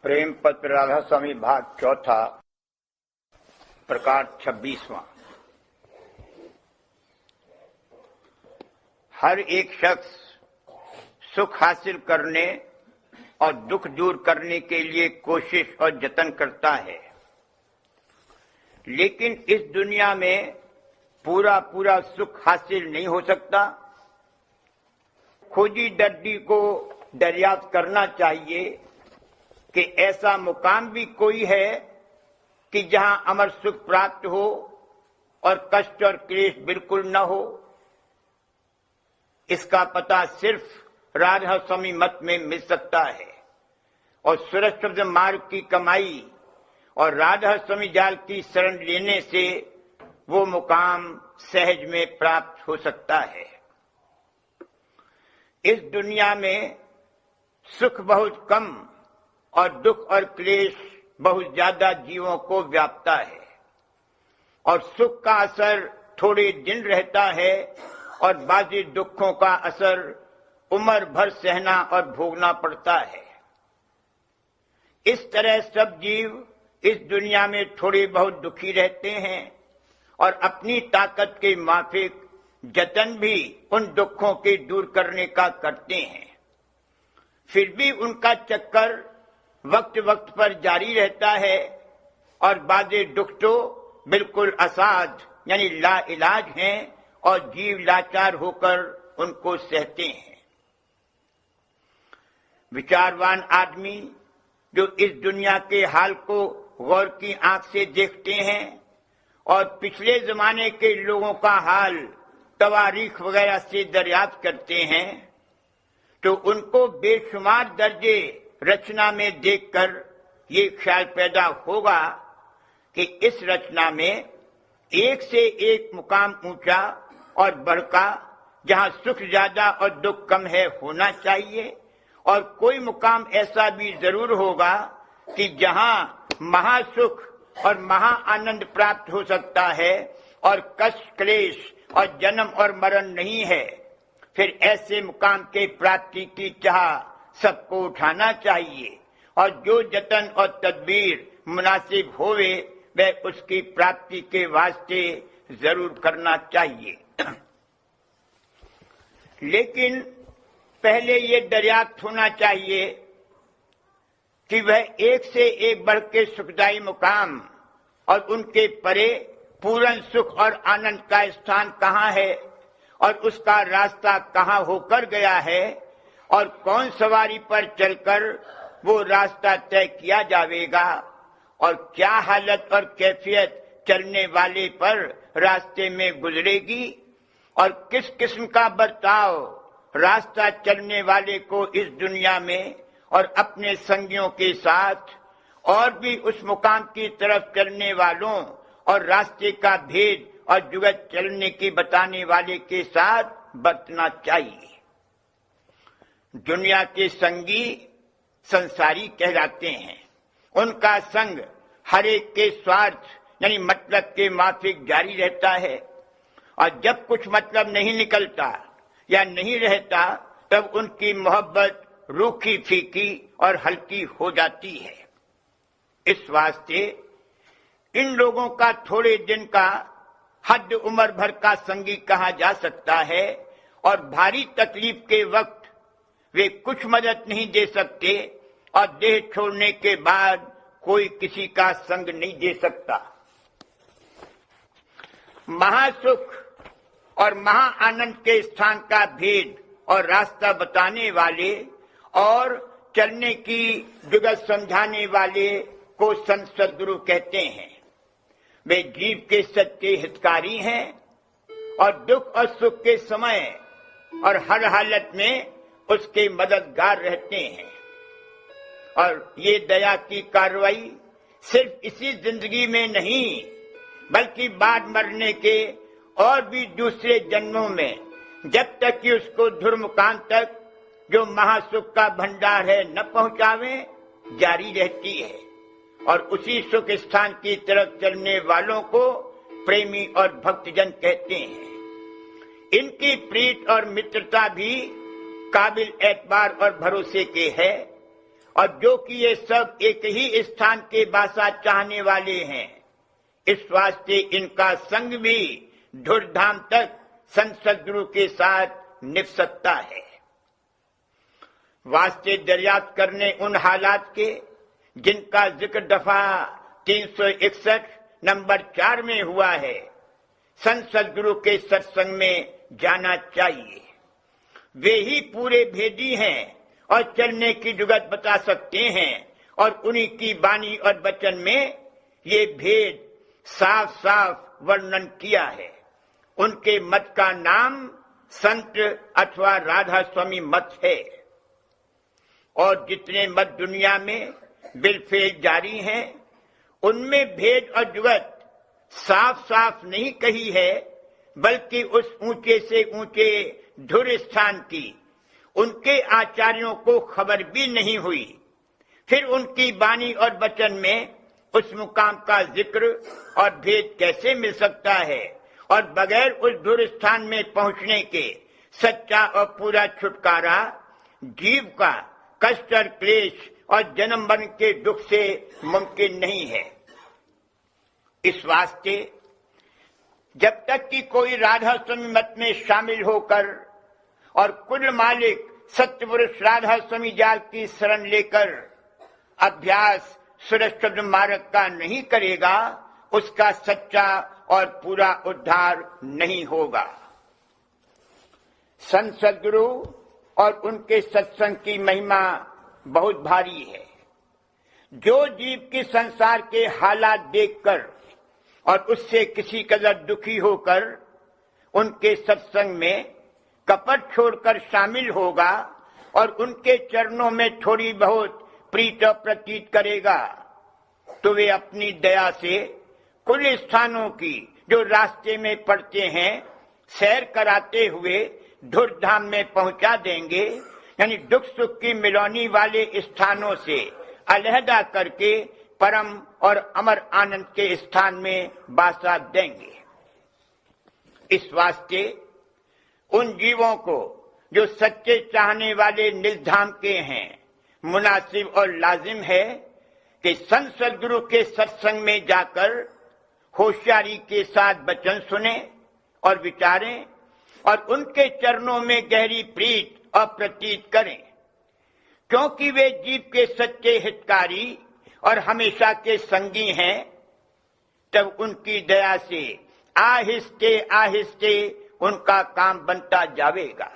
प्रेम पत्र राधा स्वामी भाग चौथा, प्रकार 26वां। हर एक शख्स सुख हासिल करने और दुख दूर करने के लिए कोशिश और जतन करता है, लेकिन इस दुनिया में पूरा पूरा सुख हासिल नहीं हो सकता। खोजी दर्दी को दरियाफ्त करना चाहिए कि ऐसा मुकाम भी कोई है कि जहां अमर सुख प्राप्त हो और कष्ट और क्लेश बिल्कुल न हो। इसका पता सिर्फ राधा स्वामी मत में मिल सकता है और सुरक्षित मार्ग की कमाई और राधा स्वामी जाल की शरण लेने से वो मुकाम सहज में प्राप्त हो सकता है। इस दुनिया में सुख बहुत कम और दुख और क्लेश बहुत ज्यादा जीवों को व्यापता है और सुख का असर थोड़े दिन रहता है और बाकी दुखों का असर उम्र भर सहना और भोगना पड़ता है। इस तरह सब जीव इस दुनिया में थोड़े बहुत दुखी रहते हैं और अपनी ताकत के माफिक जतन भी उन दुखों के दूर करने का करते हैं। फिर भी उनका चक्कर वक्त वक्त पर जारी रहता है और बाजे दुख तो बिल्कुल असाध्य यानी लाइलाज हैं और जीव लाचार होकर उनको सहते हैं। विचारवान आदमी जो इस दुनिया के हाल को गौर की आंख से देखते हैं और पिछले जमाने के लोगों का हाल तवारीख वगैरह से दरियाफ्त करते हैं, तो उनको बेशुमार दर्जे रचना में देखकर ये ख्याल पैदा होगा कि इस रचना में एक से एक मुकाम ऊंचा और बढ़का, जहां सुख ज्यादा और दुख कम है, होना चाहिए और कोई मुकाम ऐसा भी जरूर होगा कि जहां महासुख और महा आनंद प्राप्त हो सकता है और कष्ट क्लेश और जन्म और मरण नहीं है। फिर ऐसे मुकाम के प्राप्ति की चाह सबको उठाना चाहिए और जो जतन और तदबीर मुनासिब होवे वह उसकी प्राप्ति के वास्ते जरूर करना चाहिए। लेकिन पहले ये दरियाफ्त होना चाहिए कि वह एक से एक बढ़ के सुखदायी मुकाम और उनके परे पूर्ण सुख और आनंद का स्थान कहाँ है और उसका रास्ता कहाँ होकर गया है और कौन सवारी पर चलकर वो रास्ता तय किया जाएगा और क्या हालत और कैफियत चलने वाले पर रास्ते में गुजरेगी और किस किस्म का बर्ताव रास्ता चलने वाले को इस दुनिया में और अपने संगियों के साथ और भी उस मुकाम की तरफ चलने वालों और रास्ते का भेद और जुगत चलने की बताने वाले के साथ बरतना चाहिए। दुनिया के संगी संसारी कहलाते हैं। उनका संग हर एक के स्वार्थ यानी मतलब के माफिक जारी रहता है और जब कुछ मतलब नहीं निकलता या नहीं रहता तब उनकी मोहब्बत रूखी फीकी और हल्की हो जाती है। इस वास्ते इन लोगों का थोड़े दिन का हद उम्र भर का संगी कहा जा सकता है और भारी तकलीफ के वक्त वे कुछ मदद नहीं दे सकते और देह छोड़ने के बाद कोई किसी का संग नहीं दे सकता। महासुख और महा आनंद के स्थान का भेद और रास्ता बताने वाले और चलने की जुगत समझाने वाले को संत सद्गुरु कहते हैं। वे जीव के सच्चे हितकारी हैं और दुख और सुख के समय और हर हालत में उसके मददगार रहते हैं और ये दया की कार्रवाई सिर्फ इसी जिंदगी में नहीं बल्कि बाद मरने के और भी दूसरे जन्मों में जब तक कि उसको धुर्मुकाम तक जो महासुख का भंडार है न पहुंचावे जारी रहती है और उसी सुख स्थान की तरफ चलने वालों को प्रेमी और भक्तजन कहते हैं। इनकी प्रीत और मित्रता भी काबिल एतबार और भरोसे के है और जो कि ये सब एक ही स्थान के बासा चाहने वाले हैं, इस वास्ते इनका संग भी धुरधाम तक संत सद्गुरु के साथ निभ सकता है। वास्ते दरियाफ्त करने उन हालात के जिनका जिक्र दफा 361 नंबर 4 में हुआ है, संत सद्गुरु के सत्संग में जाना चाहिए। वे ही पूरे भेदी हैं और चलने की जुगत बता सकते हैं, और उन्हीं की वाणी और वचन में ये भेद साफ साफ वर्णन किया है। उनके मत का नाम संत अथवा राधा स्वामी मत है। और जितने मत दुनिया में बिलफेल जारी हैं, उनमें भेद और जुगत साफ साफ नहीं कही है, बल्कि उस ऊंचे से ऊंचे धुर स्थान की उनके आचार्यों को खबर भी नहीं हुई। फिर उनकी वाणी और वचन में उस मुकाम का जिक्र और भेद कैसे मिल सकता है? और बगैर उस धुर स्थान में पहुंचने के सच्चा और पूरा छुटकारा जीव का कष्ट और क्लेश और जन्म मरण के दुख से मुमकिन नहीं है। इस वास्ते जब तक कि कोई राधा स्वामी मत में शामिल होकर और कुल मालिक सत्यपुरुष राधा स्वामी जाल की शरण लेकर अभ्यास सुरक्षित मार्ग का नहीं करेगा, उसका सच्चा और पूरा उद्धार नहीं होगा। संत सद्गुरु और उनके सत्संग की महिमा बहुत भारी है। जो जीव की संसार के हालात देखकर और उससे किसी कदर दुखी होकर उनके सत्संग में कपट छोड़कर शामिल होगा और उनके चरणों में थोड़ी बहुत प्रीत प्रतीत करेगा, तो वे अपनी दया से कुल स्थानों की जो रास्ते में पड़ते हैं सैर कराते हुए धुरधाम में पहुंचा देंगे। यानी दुख सुख की मिलौनी वाले स्थानों से अलहदा करके परम और अमर आनंद के स्थान में बासा देंगे। इस वास्ते उन जीवों को जो सच्चे चाहने वाले निजधाम के हैं, मुनासिब और लाजिम है कि संत सद्गुरु के सत्संग में जाकर होशियारी के साथ वचन सुने और विचारें और उनके चरणों में गहरी प्रीत और प्रतीत करें, क्योंकि वे जीव के सच्चे हितकारी और हमेशा के संगी हैं। तब उनकी दया से आहिस्ते आहिस्ते उनका काम बनता जाएगा।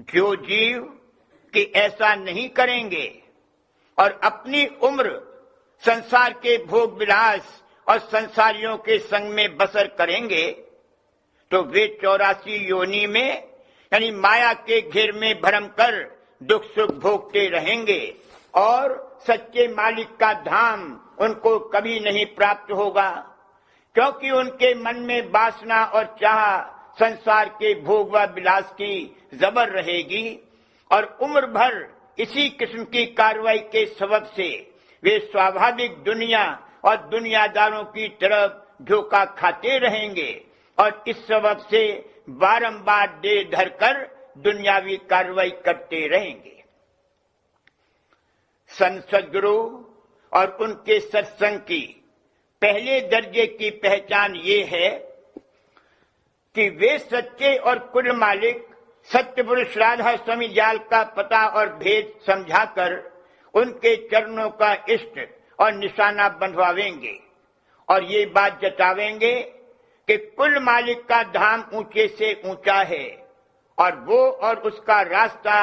जो जीव कि ऐसा नहीं करेंगे और अपनी उम्र संसार के भोग विलास और संसारियों के संग में बसर करेंगे, तो वे 84 योनि में यानी माया के घेर में भरम कर दुख सुख भोगते रहेंगे और सच्चे मालिक का धाम उनको कभी नहीं प्राप्त होगा, क्योंकि उनके मन में वासना और चाह संसार के भोग व विलास की जबर रहेगी और उम्र भर इसी किस्म की कार्रवाई के सबब से वे स्वाभाविक दुनिया और दुनियादारों की तरफ झोंका खाते रहेंगे और इस सबब से बारंबार देह धरकर दुनियावी कार्रवाई करते रहेंगे। संत सद्गुरु और उनके सत्संग की पहले दर्जे की पहचान ये है कि वे सच्चे और कुल मालिक सत्यपुरुष राधा स्वामी जाल का पता और भेद समझाकर उनके चरणों का इष्ट और निशाना बंधवावेंगे और ये बात जतावेंगे कि कुल मालिक का धाम ऊंचे से ऊंचा है और वो और उसका रास्ता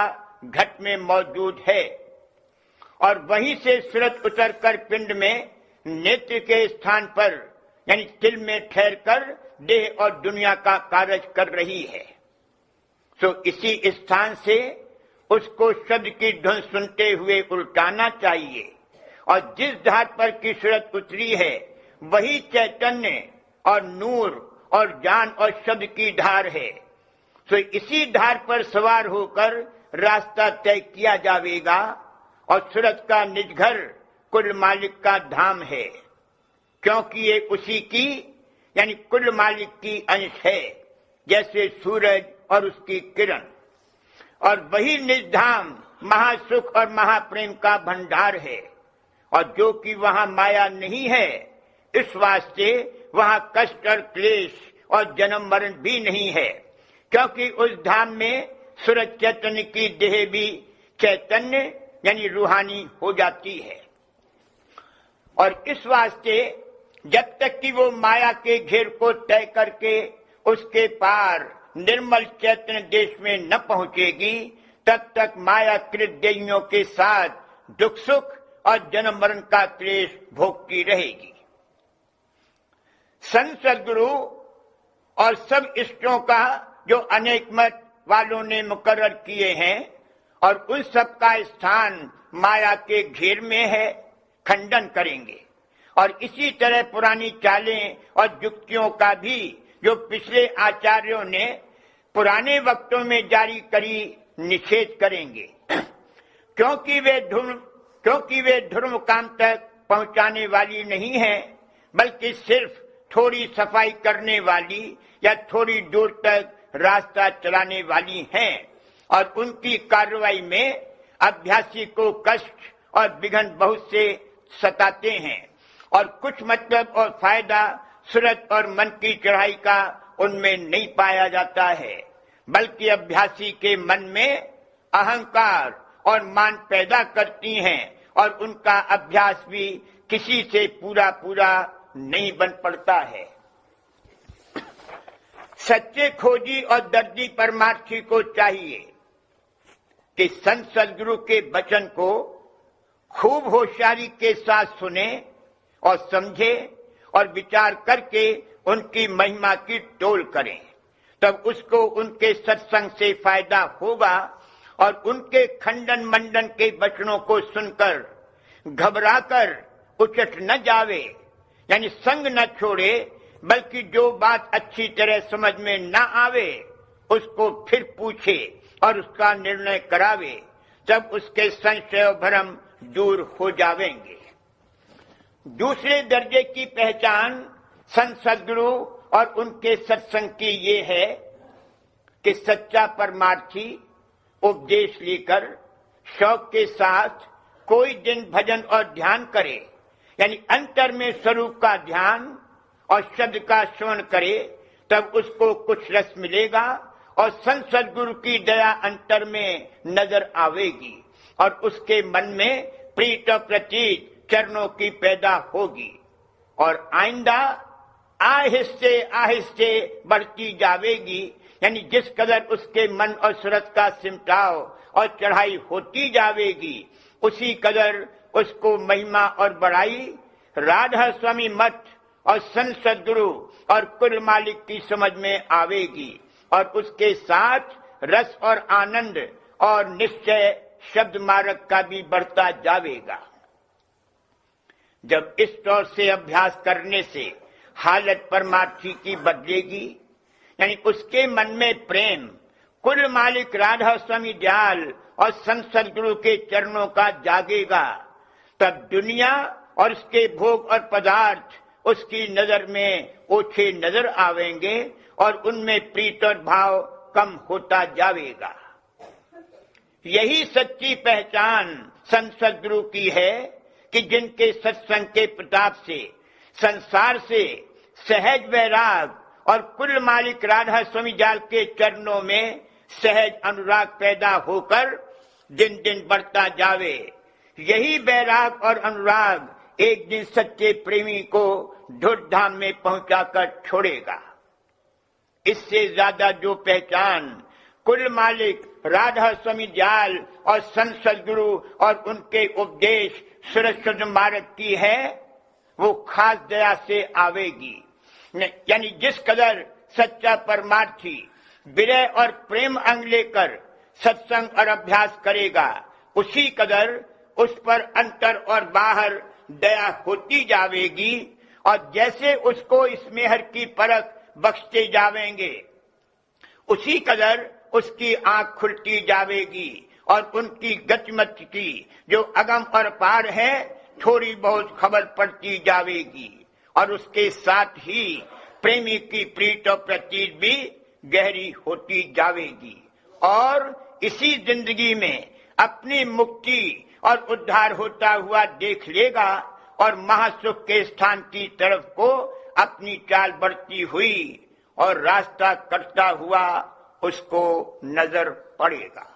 घट में मौजूद है और वहीं से सूरत उतरकर पिंड में नेत्र के स्थान पर यानी तिल में ठहर कर देह और दुनिया का कार्य कर रही है। तो इसी स्थान से उसको शब्द की धुन सुनते हुए उल्टाना चाहिए और जिस धार पर की सूरत उतरी है वही चैतन्य और नूर और जान और शब्द की धार है। तो इसी धार पर सवार होकर रास्ता तय किया जाएगा और सूरत का निज घर कुल मालिक का धाम है, क्योंकि ये उसी की यानी कुल मालिक की अंश है, जैसे सूरज और उसकी किरण। और वही निज धाम महासुख और महाप्रेम का भंडार है, और जो कि वहां माया नहीं है, इस वास्ते वहां कष्ट और क्लेश और जन्म मरण भी नहीं है, क्योंकि उस धाम में सूरज चैतन्य की देह भी चैतन्य यानी रूहानी हो जाती है। और इस वास्ते जब तक कि वो माया के घेर को तय करके उसके पार निर्मल चैतन्य देश में न पहुंचेगी, तब तक मायाकृत देहियों के साथ दुख सुख और जन्म मरण का क्लेश भोगती रहेगी। संत सद्गुरु और सब इष्टों का जो अनेक मत वालों ने मुकर्रर किए हैं, और उन सब का स्थान माया के घेर में है, खंडन करेंगे। और इसी तरह पुरानी चालें और युक्तियों का भी जो पिछले आचार्यों ने पुराने वक्तों में जारी करी निषेध करेंगे, क्योंकि वे ध्रुव काम तक पहुंचाने वाली नहीं है, बल्कि सिर्फ थोड़ी सफाई करने वाली या थोड़ी दूर तक रास्ता चलाने वाली हैं, और उनकी कार्रवाई में अभ्यासी को कष्ट और विघ्न बहुत से सताते हैं, और कुछ मतलब और फायदा सूरत और मन की चढ़ाई का उनमें नहीं पाया जाता है, बल्कि अभ्यासी के मन में अहंकार और मान पैदा करती हैं, और उनका अभ्यास भी किसी से पूरा नहीं बन पड़ता है। सच्चे खोजी और दर्दी परमार्थी को चाहिए कि संत सद्गुरु के वचन को खूब होशियारी के साथ सुने और समझे और विचार करके उनकी महिमा की तोल करें, तब उसको उनके सत्संग से फायदा होगा, और उनके खंडन मंडन के वचनों को सुनकर घबराकर उचट न जावे, यानी संग न छोड़े, बल्कि जो बात अच्छी तरह समझ में न आवे उसको फिर पूछे और उसका निर्णय करावे, तब उसके संशय और भ्रम दूर हो जावेंगे। दूसरे दर्जे की पहचान संत सद्गुरु और उनके सत्संग की ये है कि सच्चा परमार्थी उपदेश लेकर शौक के साथ कोई दिन भजन और ध्यान करे, यानी अंतर में स्वरूप का ध्यान और शब्द का श्रवण करे, तब उसको कुछ रस मिलेगा और संत सद्गुरु की दया अंतर में नजर आवेगी, और उसके मन में प्रीत और प्रतीत चरणों की पैदा होगी, और आइंदा आहिस्ते आहिस्ते बढ़ती जावेगी, यानी जिस कदर उसके मन और सूरत का सिमटाव और चढ़ाई होती जावेगी, उसी कदर उसको महिमा और बड़ाई राधा स्वामी मठ और संत सद्गुरु और कुल मालिक की समझ में आवेगी, और उसके साथ रस और आनंद और निश्चय शब्द मार्ग का भी बढ़ता जावेगा। जब इस तौर से अभ्यास करने से हालत परमार्थी की बदलेगी, यानी उसके मन में प्रेम कुल मालिक राधा स्वामी दयाल और संत सद्गुरु के चरणों का जागेगा, तब दुनिया और उसके भोग और पदार्थ उसकी नजर में ओछे नजर आवेंगे, और उनमें प्रीत और भाव कम होता जावेगा। यही सच्ची पहचान संत सद्गुरु की है कि जिनके सत्संग के प्रताप से संसार से सहज वैराग और कुल मालिक राधा स्वामी जाल के चरणों में सहज अनुराग पैदा होकर दिन दिन बढ़ता जावे। यही वैराग और अनुराग एक दिन सच्चे प्रेमी को धुर धाम में पहुंचाकर छोड़ेगा। इससे ज्यादा जो पहचान कुल मालिक राधा स्वामी जाल और संत सद्गुरु और उनके उपदेश सुरक्षित मार्ग की है, वो खास दया से आवेगी। यानी जिस कदर सच्चा परमार्थी विरह और प्रेम अंग लेकर सत्संग और अभ्यास करेगा, उसी कदर उस पर अंतर और बाहर दया होती जावेगी, और जैसे उसको इस मेहर की परख बख्शते जावेंगे, उसी कदर उसकी आंख खुलती जावेगी, और उनकी गतिमति की जो अगम और पार है थोड़ी बहुत खबर पड़ती जावेगी, और उसके साथ ही प्रेमी की प्रीत और प्रतीत भी गहरी होती जावेगी। और इसी जिंदगी में अपनी मुक्ति और उद्धार होता हुआ देख लेगा और महासुख के स्थान की तरफ को अपनी चाल बढ़ती हुई और रास्ता कटता हुआ उसको नजर पड़ेगा।